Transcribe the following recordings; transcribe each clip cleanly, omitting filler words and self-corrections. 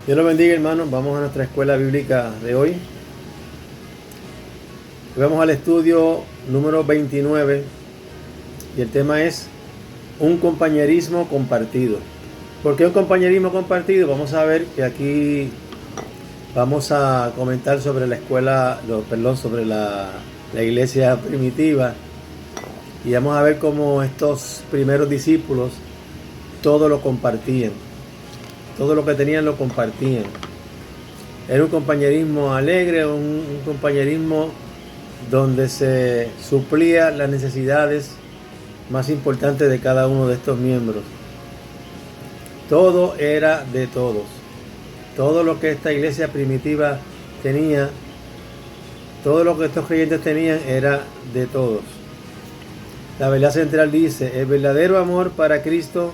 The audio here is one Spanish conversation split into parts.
Dios los bendiga, hermanos. Vamos a nuestra escuela bíblica de hoy. Vamos al estudio número 29 y el tema es un compañerismo compartido. ¿Por qué un compañerismo compartido? Vamos a ver que aquí vamos a comentar sobre la escuela, sobre la iglesia primitiva, y vamos a ver cómo estos primeros discípulos todo lo compartían. Todo lo que tenían lo compartían. Era un compañerismo alegre, un compañerismo donde se suplía las necesidades más importantes de cada uno de estos miembros. Todo era de todos. Todo lo que esta iglesia primitiva tenía, todo lo que estos creyentes tenían era de todos. La verdad central dice: el verdadero amor para Cristo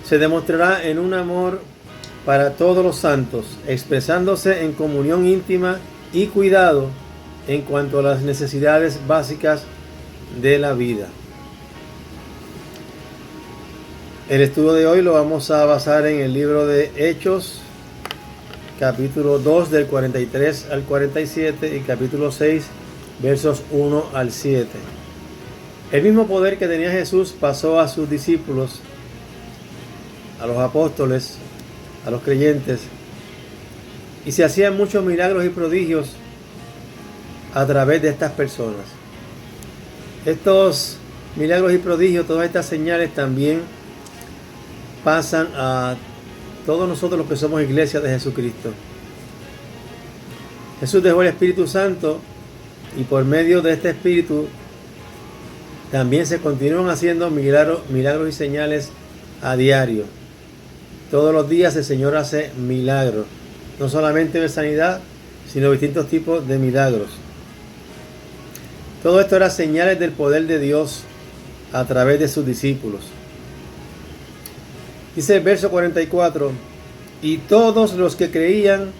se demostrará en un amor para todos los santos, expresándose en comunión íntima y cuidado en cuanto a las necesidades básicas de la vida. El estudio de hoy lo vamos a basar en el libro de Hechos, capítulo 2 del 43 al 47 y capítulo 6 versos 1 al 7. El mismo poder que tenía Jesús pasó a sus discípulos, a los apóstoles, a los creyentes, y se hacían muchos milagros y prodigios a través de estas personas. Estos milagros y prodigios, todas estas señales también pasan a todos nosotros los que somos iglesia de Jesucristo. Jesús dejó el Espíritu Santo y por medio de este Espíritu también se continúan haciendo milagros y señales a diario. Todos los días el Señor hace milagros, no solamente de sanidad, sino distintos tipos de milagros. Todo esto era señales del poder de Dios a través de sus discípulos. Dice el verso 44, y todos los que creían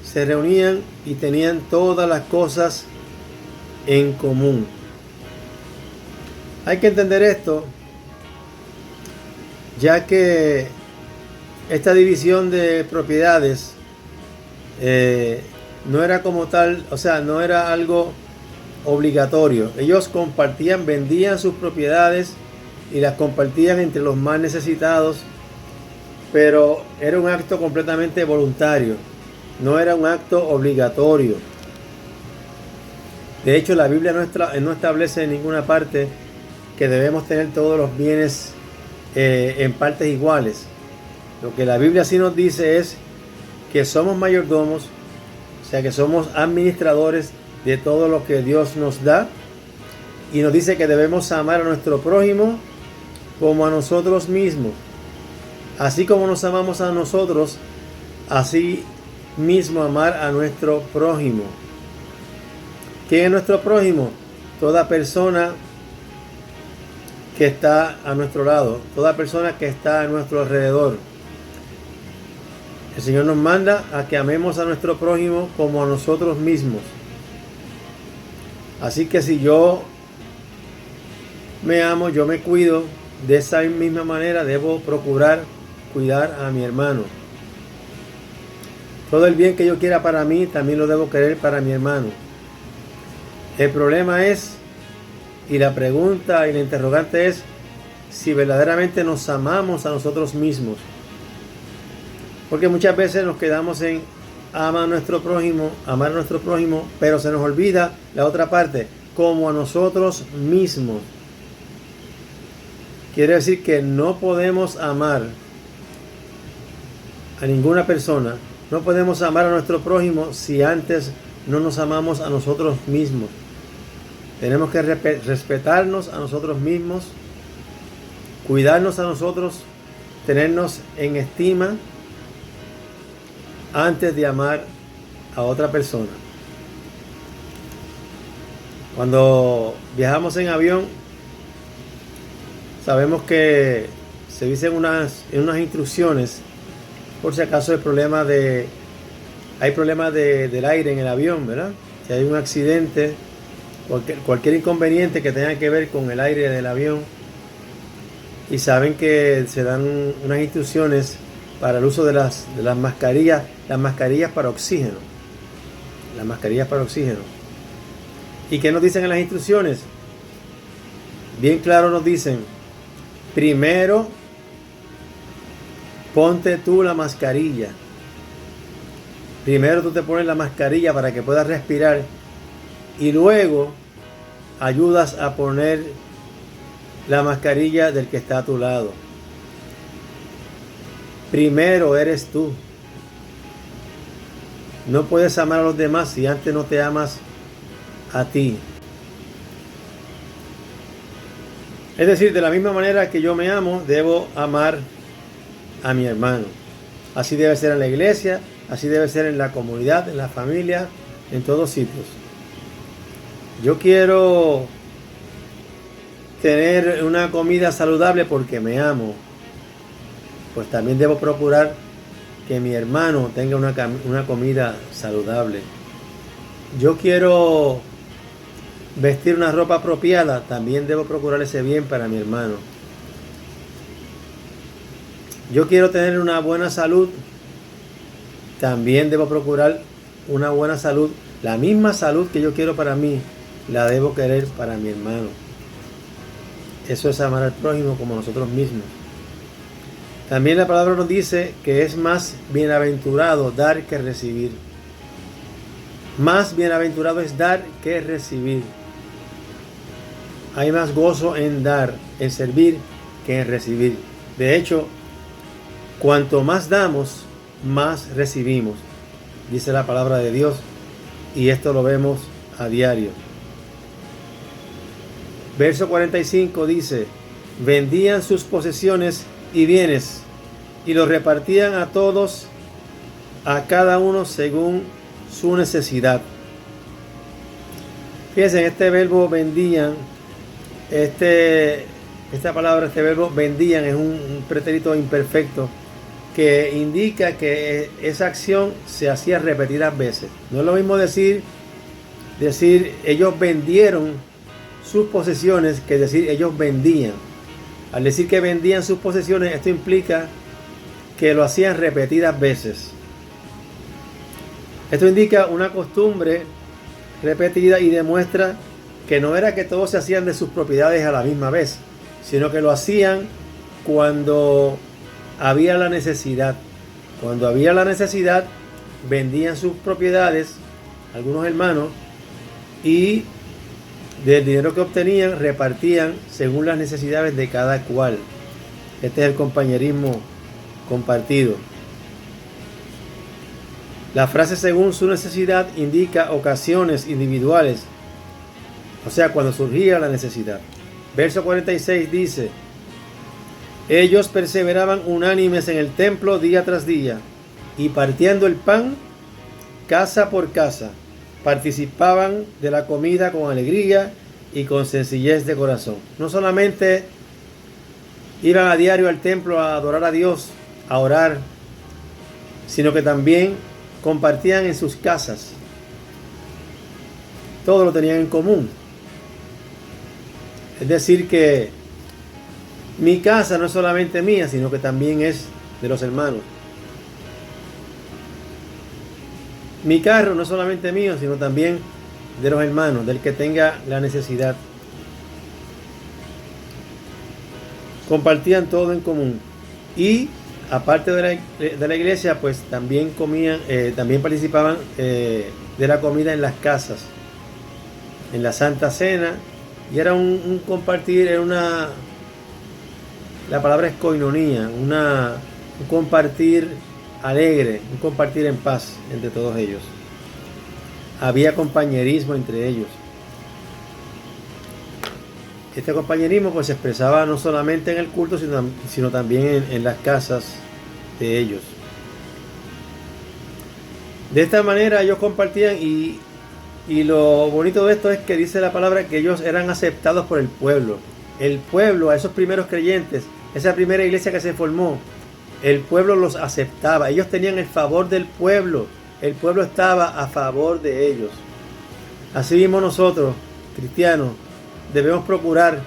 se reunían y tenían todas las cosas en común. Hay que entender esto, ya que esta división de propiedades no era como tal, o sea, no era algo obligatorio. Ellos compartían, vendían sus propiedades y las compartían entre los más necesitados, pero era un acto completamente voluntario, no era un acto obligatorio. De hecho, la Biblia no establece en ninguna parte que debemos tener todos los bienes en partes iguales. Lo que la Biblia sí nos dice es que somos mayordomos, o sea que somos administradores de todo lo que Dios nos da, y nos dice que debemos amar a nuestro prójimo como a nosotros mismos. Así como nos amamos a nosotros, así mismo amar a nuestro prójimo. ¿Quién es nuestro prójimo? Toda persona que está a nuestro lado, toda persona que está a nuestro alrededor. El Señor nos manda a que amemos a nuestro prójimo como a nosotros mismos. Así que si yo me amo, yo me cuido, de esa misma manera debo procurar cuidar a mi hermano. Todo el bien que yo quiera para mí, también lo debo querer para mi hermano. El problema es, y la pregunta y la interrogante es, si verdaderamente nos amamos a nosotros mismos. Porque muchas veces nos quedamos en amar a nuestro prójimo, pero se nos olvida la otra parte, como a nosotros mismos. Quiere decir que no podemos amar a ninguna persona, no podemos amar a nuestro prójimo si antes no nos amamos a nosotros mismos. Tenemos que respetarnos a nosotros mismos, cuidarnos a nosotros, tenernos en estima antes de amar a otra persona. Cuando viajamos en avión, sabemos que se dicen unas instrucciones por si acaso hay problemas del aire en el avión, ¿verdad? Si hay un accidente, cualquier inconveniente que tenga que ver con el aire del avión, y saben que se dan unas instrucciones para el uso de las mascarillas para oxígeno. Las mascarillas para oxígeno. ¿Y qué nos dicen en las instrucciones? Bien claro nos dicen, primero ponte tú la mascarilla. Primero tú te pones la mascarilla para que puedas respirar y luego ayudas a poner la mascarilla del que está a tu lado. Primero eres tú. No puedes amar a los demás si antes no te amas a ti. Es decir, de la misma manera que yo me amo, debo amar a mi hermano. Así debe ser en la iglesia, así debe ser en la comunidad, en la familia, en todos sitios. Yo quiero tener una comida saludable porque me amo. Pues también debo procurar que mi hermano tenga una comida saludable. Yo quiero vestir una ropa apropiada, también debo procurar ese bien para mi hermano. Yo quiero tener una buena salud, también debo procurar una buena salud. La misma salud que yo quiero para mí, la debo querer para mi hermano. Eso es amar al prójimo como nosotros mismos. También la palabra nos dice que es más bienaventurado dar que recibir. Más bienaventurado es dar que recibir. Hay más gozo en dar, en servir, que en recibir. De hecho, cuanto más damos, más recibimos, dice la palabra de Dios, y esto lo vemos a diario. Verso 45 dice, vendían sus posesiones y bienes, y los repartían a todos, a cada uno según su necesidad. Fíjense, en este verbo vendían, esta palabra, este verbo vendían es un pretérito imperfecto que indica que esa acción se hacía repetidas veces. No es lo mismo decir ellos vendieron sus posesiones que decir ellos vendían. Al decir que vendían sus posesiones, esto implica que lo hacían repetidas veces. Esto indica una costumbre repetida y demuestra que no era que todos se hacían de sus propiedades a la misma vez, sino que lo hacían cuando había la necesidad. Cuando había la necesidad, vendían sus propiedades, algunos hermanos, y del dinero que obtenían repartían según las necesidades de cada cual. Este es el compañerismo compartido. La frase según su necesidad indica ocasiones individuales, o sea, cuando surgía la necesidad. Verso 46 dice, ellos perseveraban unánimes en el templo día tras día, y partiendo el pan, casa por casa, participaban de la comida con alegría y con sencillez de corazón. No solamente iban a diario al templo a adorar a Dios, a orar, sino que también compartían en sus casas. Todo lo tenían en común. Es decir que mi casa no es solamente mía, sino que también es de los hermanos. Mi carro no es solamente mío, sino también de los hermanos, del que tenga la necesidad. Compartían todo en común. Y aparte de la iglesia, pues también comían, también participaban de la comida en las casas, en la Santa Cena. Y era un compartir, era la palabra es koinonía, un compartir alegre, un compartir en paz entre todos ellos. Había compañerismo entre ellos. Este compañerismo pues se expresaba no solamente en el culto, sino también en las casas de ellos. De esta manera ellos compartían y lo bonito de esto es que dice la palabra que ellos eran aceptados por el pueblo. El pueblo, a esos primeros creyentes, esa primera iglesia que se formó, el pueblo los aceptaba. Ellos tenían el favor del pueblo. El pueblo estaba a favor de ellos. Así mismo nosotros, cristianos, debemos procurar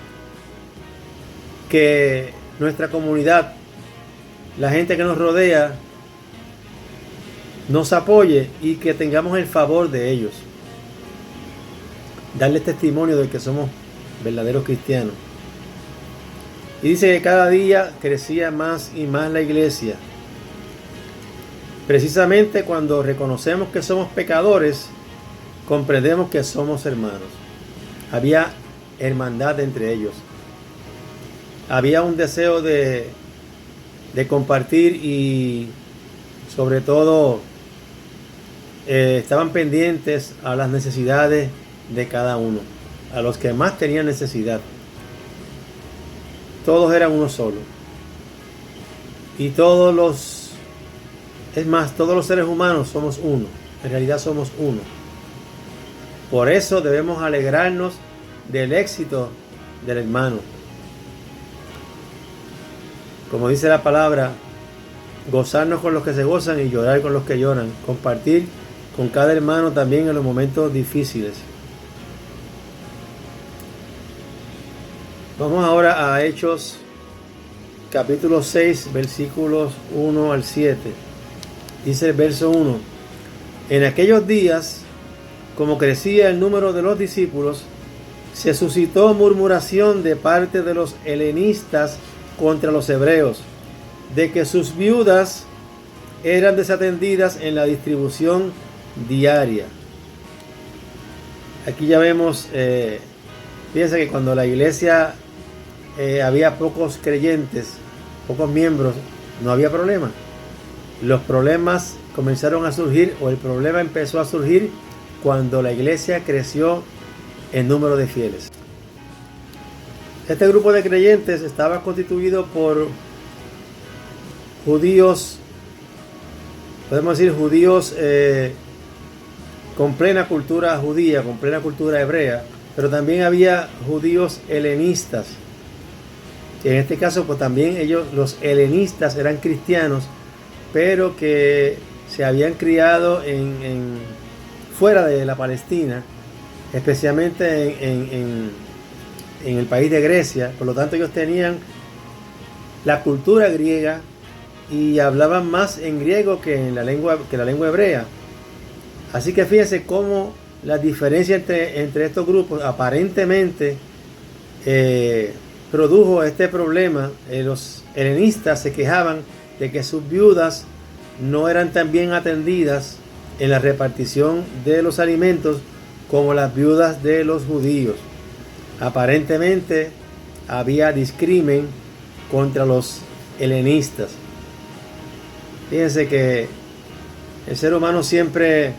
que nuestra comunidad, la gente que nos rodea nos apoye y que tengamos el favor de ellos. Darles testimonio de que somos verdaderos cristianos. Y dice que cada día crecía más y más la iglesia. Precisamente cuando reconocemos que somos pecadores, comprendemos que somos hermanos. Había hermandad entre ellos. Había un deseo de compartir y sobre todo estaban pendientes a las necesidades de cada uno, a los que más tenían necesidad. Todos eran uno solo. Y todos los seres humanos somos uno. En realidad somos uno. Por eso debemos alegrarnos del éxito del hermano. Como dice la palabra, gozarnos con los que se gozan y llorar con los que lloran. Compartir con cada hermano también en los momentos difíciles. Vamos ahora a Hechos capítulo 6, versículos 1 al 7. Dice el verso 1. En aquellos días, como crecía el número de los discípulos, se suscitó murmuración de parte de los helenistas contra los hebreos, de que sus viudas eran desatendidas en la distribución diaria. Aquí ya vemos, fíjense que cuando la iglesia había pocos creyentes, pocos miembros, no había problema. Los problemas comenzaron a surgir, o el problema empezó a surgir cuando la iglesia creció en número de fieles. Este grupo de creyentes estaba constituido por judíos, podemos decir judíos con plena cultura judía, con plena cultura hebrea, pero también había judíos helenistas. En este caso, pues también ellos, los helenistas, eran cristianos, pero que se habían criado fuera de la Palestina, especialmente en el país de Grecia. Por lo tanto, ellos tenían la cultura griega y hablaban más en griego que la lengua hebrea. Así que fíjense cómo la diferencia entre estos grupos aparentemente produjo este problema. Los helenistas se quejaban de que sus viudas no eran tan bien atendidas en la repartición de los alimentos como las viudas de los judíos. Aparentemente había discrimen contra los helenistas. Fíjense que el ser humano siempre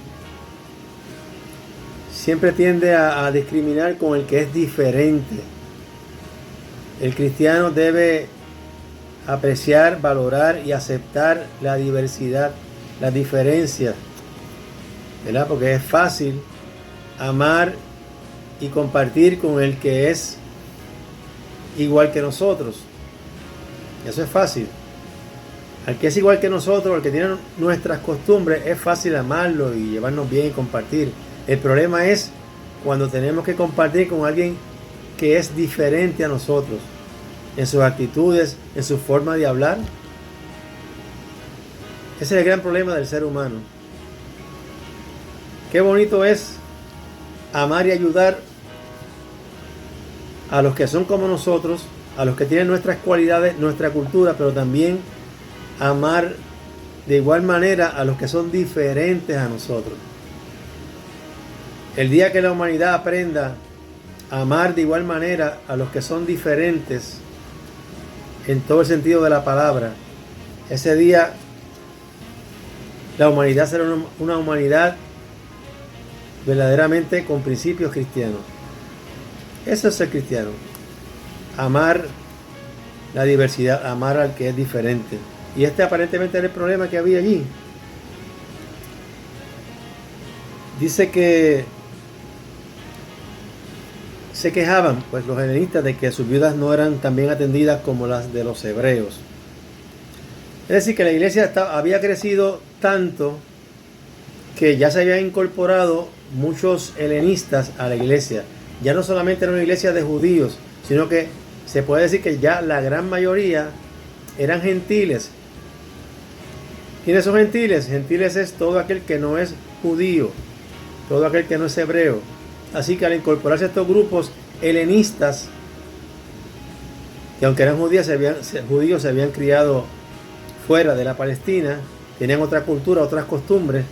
tiende a discriminar con el que es diferente. El cristiano debe apreciar, valorar y aceptar la diversidad, las diferencias, ¿verdad? Porque es fácil amar y compartir con el que es igual que nosotros. Eso es fácil. Al que es igual que nosotros, al que tiene nuestras costumbres, es fácil amarlo y llevarnos bien y compartir. El problema es cuando tenemos que compartir con alguien que es diferente a nosotros, en sus actitudes, en su forma de hablar. Ese es el gran problema del ser humano. Qué bonito es amar y ayudar a los que son como nosotros, a los que tienen nuestras cualidades, nuestra cultura, pero también amar de igual manera a los que son diferentes a nosotros. El día que la humanidad aprenda a amar de igual manera a los que son diferentes en todo el sentido de la palabra, ese día la humanidad será una humanidad verdaderamente con principios cristianos. Eso es ser cristiano. Amar la diversidad, amar al que es diferente. Y este aparentemente era el problema que había allí. Dice que se quejaban, pues, los helenistas de que sus viudas no eran tan bien atendidas como las de los hebreos. Es decir, que la iglesia había crecido tanto que ya se habían incorporado muchos helenistas a la iglesia. Ya no solamente era una iglesia de judíos, sino que se puede decir que ya la gran mayoría eran gentiles ¿Quiénes son gentiles? Gentiles es todo aquel que no es judío, todo aquel que no es hebreo. Así que al incorporarse a estos grupos helenistas, que aunque eran judíos se habían criado fuera de la Palestina, tenían otra cultura, otras costumbres,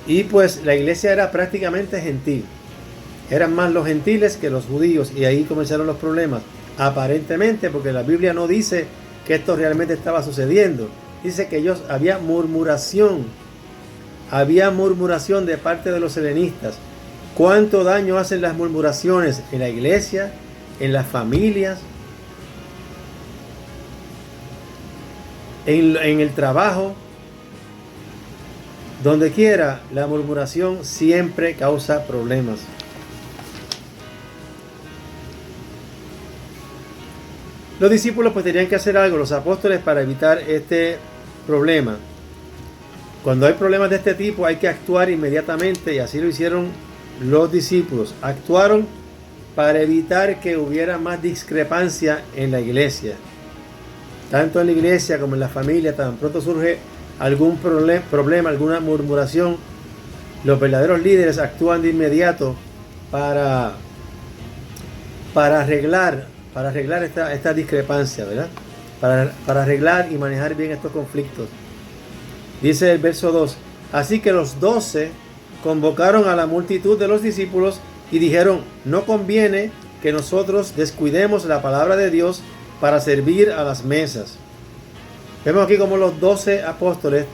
y pues la iglesia era prácticamente gentil. Eran más los gentiles que los judíos, y ahí comenzaron los problemas, aparentemente, porque la Biblia no dice que esto realmente estaba sucediendo. Dice que había murmuración de parte de los helenistas. ¿Cuánto daño hacen las murmuraciones en la iglesia, en las familias, en el trabajo? Donde quiera, la murmuración siempre causa problemas. Los discípulos pues tenían que hacer algo, los apóstoles, para evitar este problema. Cuando hay problemas de este tipo hay que actuar inmediatamente, y así lo hicieron los discípulos. Actuaron para evitar que hubiera más discrepancia en la iglesia. Tanto en la iglesia como en la familia, tan pronto surge algún problema, alguna murmuración, los verdaderos líderes actúan de inmediato para arreglar esta discrepancia, ¿verdad? Para arreglar y manejar bien estos conflictos. Dice el verso 2: así que los 12 convocaron a la multitud de los discípulos y dijeron: no conviene que nosotros descuidemos la palabra de Dios para servir a las mesas. Vemos aquí como los 12 apóstoles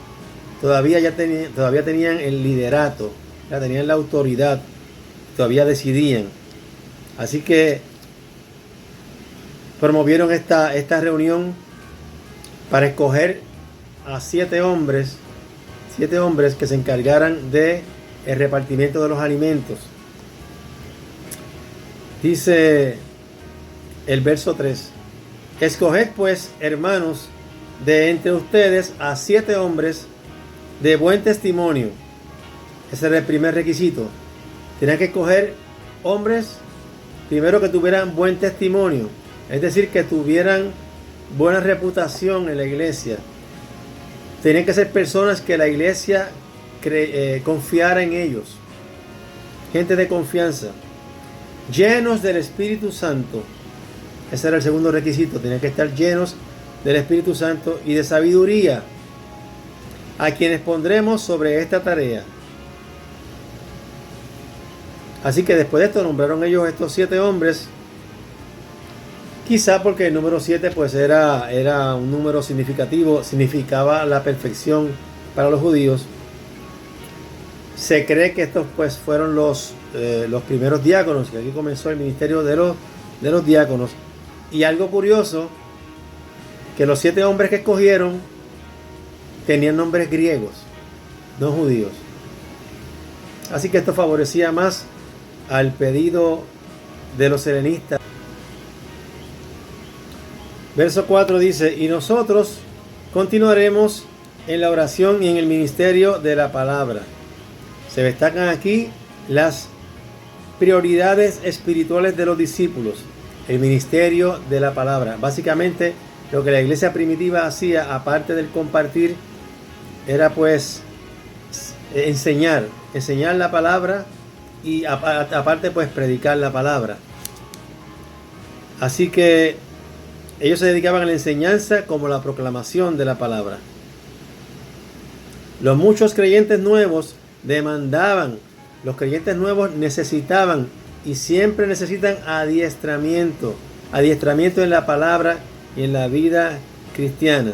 todavía tenían el liderato, ya tenían la autoridad, todavía decidían. Así que promovieron esta reunión para escoger a 7 hombres que se encargaran de el repartimiento de los alimentos. Dice el verso 3: escoged pues, hermanos, de entre ustedes a 7 hombres de buen testimonio. Ese era el primer requisito. Tenían que escoger hombres, primero, que tuvieran buen testimonio, es decir, que tuvieran buena reputación en la iglesia. Tenían que ser personas que la iglesia confiara en ellos, gente de confianza, llenos del Espíritu Santo. Ese era el segundo requisito. Tenían que estar llenos del Espíritu Santo y de sabiduría, a quienes pondremos sobre esta tarea. Así que después de esto nombraron ellos estos 7 hombres, quizá porque el número 7 pues era un número significativo, significaba la perfección para los judíos. Se cree que estos pues fueron los primeros diáconos, que aquí comenzó el ministerio de los diáconos. Y algo curioso, que los 7 hombres que escogieron tenían nombres griegos, no judíos. Así que esto favorecía más al pedido de los helenistas. Verso 4 dice: y nosotros continuaremos en la oración y en el ministerio de la palabra. Se destacan aquí las prioridades espirituales de los discípulos: el ministerio de la palabra. Básicamente lo que la iglesia primitiva hacía, aparte del compartir, era pues enseñar la palabra, y aparte pues predicar la palabra. Así que ellos se dedicaban a la enseñanza como la proclamación de la palabra. Los muchos creyentes nuevos demandaban, los creyentes nuevos necesitaban y siempre necesitan adiestramiento en la palabra y en la vida cristiana.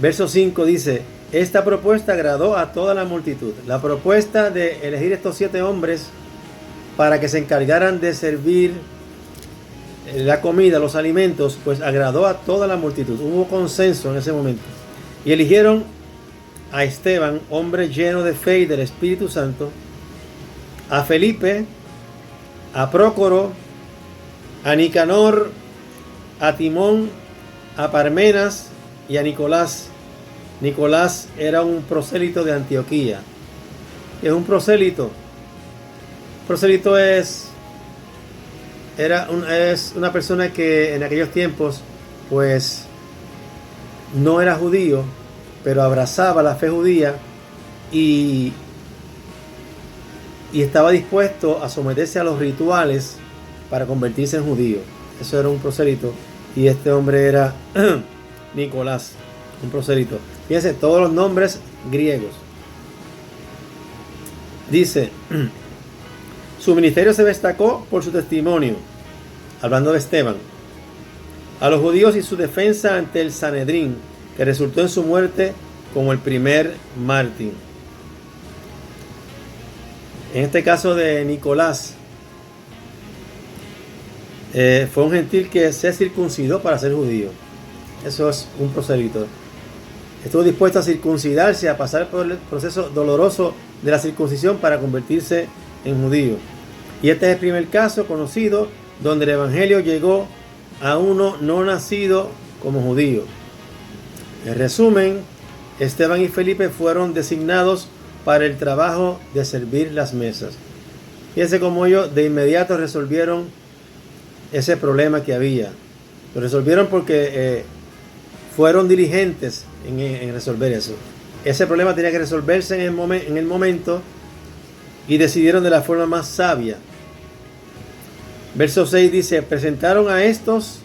Verso 5 dice: esta propuesta agradó a toda la multitud. La propuesta de elegir estos 7 hombres para que se encargaran de servir la comida, los alimentos, pues agradó a toda la multitud. Hubo consenso en ese momento. Y eligieron a Esteban, hombre lleno de fe y del Espíritu Santo, a Felipe, a Prócoro, a Nicanor, a Timón, a Parmenas y a Nicolás. Nicolás era un prosélito de Antioquía. Es un prosélito. Prosélito es una persona que en aquellos tiempos pues no era judío, pero abrazaba la fe judía y estaba dispuesto a someterse a los rituales para convertirse en judío. Eso era un prosélito, y este hombre era Nicolás, un prosélito. Fíjense, todos los nombres griegos. Dice, su ministerio se destacó por su testimonio, hablando de Esteban, a los judíos y su defensa ante el Sanedrín, que resultó en su muerte como el primer mártir. En este caso de Nicolás, fue un gentil que se circuncidó para ser judío. Eso es un prosélito. Estuvo dispuesto a circuncidarse, a pasar por el proceso doloroso de la circuncisión para convertirse en judío. Y este es el primer caso conocido donde el evangelio llegó a uno no nacido como judío. En resumen, Esteban y Felipe fueron designados para el trabajo de servir las mesas. Fíjense cómo ellos de inmediato resolvieron ese problema que había. Lo resolvieron porque fueron diligentes en resolver eso. Ese problema tenía que resolverse en el momento, y decidieron de la forma más sabia. Verso 6 dice, presentaron a estos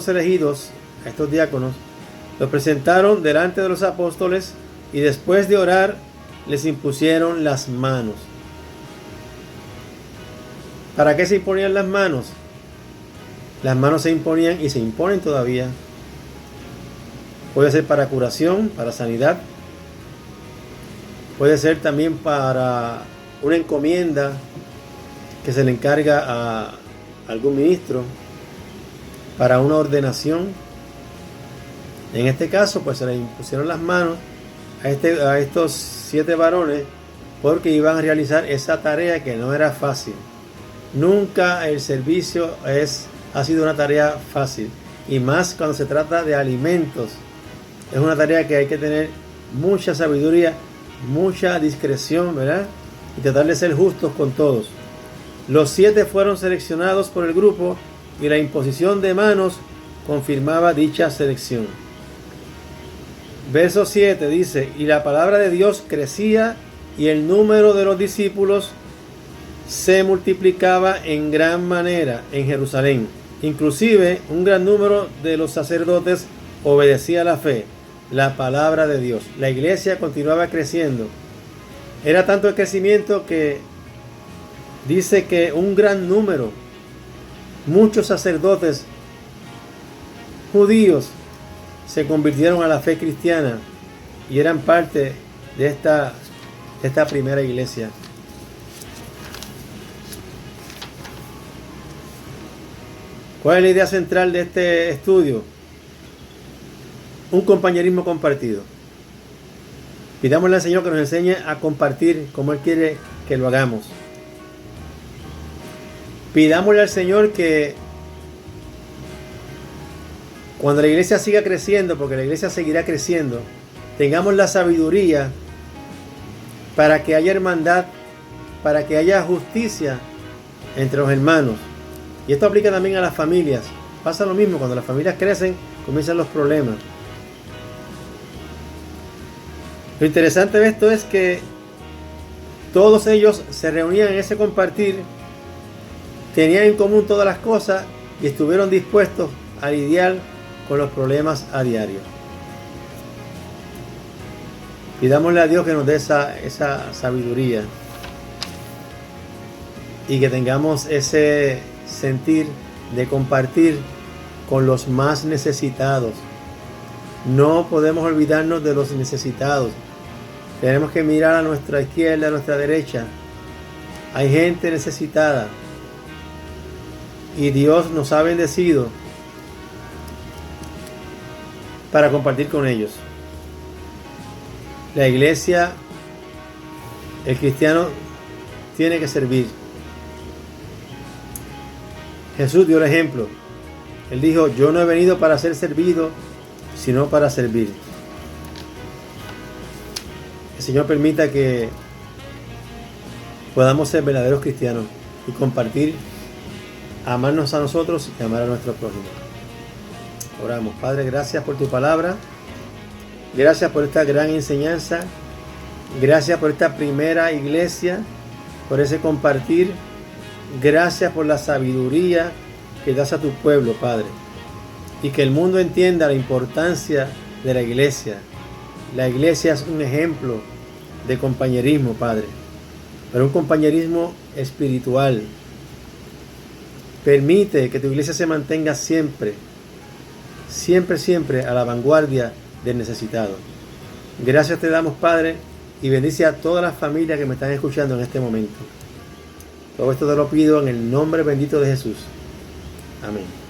elegidos, a estos diáconos, los presentaron delante de los apóstoles, y después de orar les impusieron las manos. ¿Para qué se imponían las manos? Las manos se imponían y se imponen todavía. Puede ser para curación, para sanidad. Puede ser también para una encomienda que se le encarga a algún ministro, para una ordenación. En este caso, pues se le impusieron las manos a estos 7 varones, porque iban a realizar esa tarea que no era fácil. Nunca el servicio ha sido una tarea fácil, y más cuando se trata de alimentos. Es una tarea que hay que tener mucha sabiduría, mucha discreción, ¿verdad? Y tratar de ser justos con todos. Los 7 fueron seleccionados por el grupo, y la imposición de manos confirmaba dicha selección. Verso 7 dice, y la palabra de Dios crecía, y el número de los discípulos se multiplicaba en gran manera en Jerusalén. Inclusive un gran número de los sacerdotes obedecía la fe, la palabra de Dios. La iglesia continuaba creciendo. Era tanto el crecimiento que dice que un gran número, muchos sacerdotes judíos se convirtieron a la fe cristiana y eran parte de esta primera iglesia. ¿Cuál es la idea central de este estudio? Un compañerismo compartido. Pidámosle al Señor que nos enseñe a compartir como Él quiere que lo hagamos. Pidámosle al Señor que cuando la iglesia siga creciendo, porque la iglesia seguirá creciendo, tengamos la sabiduría para que haya hermandad, para que haya justicia entre los hermanos. Y esto aplica también a las familias. Pasa lo mismo, cuando las familias crecen, comienzan los problemas. Lo interesante de esto es que todos ellos se reunían en ese compartir, tenían en común todas las cosas y estuvieron dispuestos a lidiar con los problemas a diario. Pidámosle a Dios que nos dé esa sabiduría y que tengamos ese sentir de compartir con los más necesitados. No podemos olvidarnos de los necesitados. Tenemos que mirar a nuestra izquierda, a nuestra derecha. Hay gente necesitada y Dios nos ha bendecido para compartir con ellos. La iglesia, el cristiano, tiene que servir. Jesús dio el ejemplo. Él dijo, yo no he venido para ser servido, sino para servir. El Señor permita que podamos ser verdaderos cristianos y compartir, amarnos a nosotros y amar a nuestro prójimo. Oramos. Padre, gracias por tu palabra. Gracias por esta gran enseñanza. Gracias por esta primera iglesia, por ese compartir. Gracias por la sabiduría que das a tu pueblo, Padre. Y que el mundo entienda la importancia de la iglesia. La iglesia es un ejemplo de compañerismo, Padre. Pero un compañerismo espiritual. Permite que tu iglesia se mantenga siempre, siempre, siempre a la vanguardia del necesitado. Gracias te damos, Padre, y bendice a todas las familias que me están escuchando en este momento. Todo esto te lo pido en el nombre bendito de Jesús. Amén.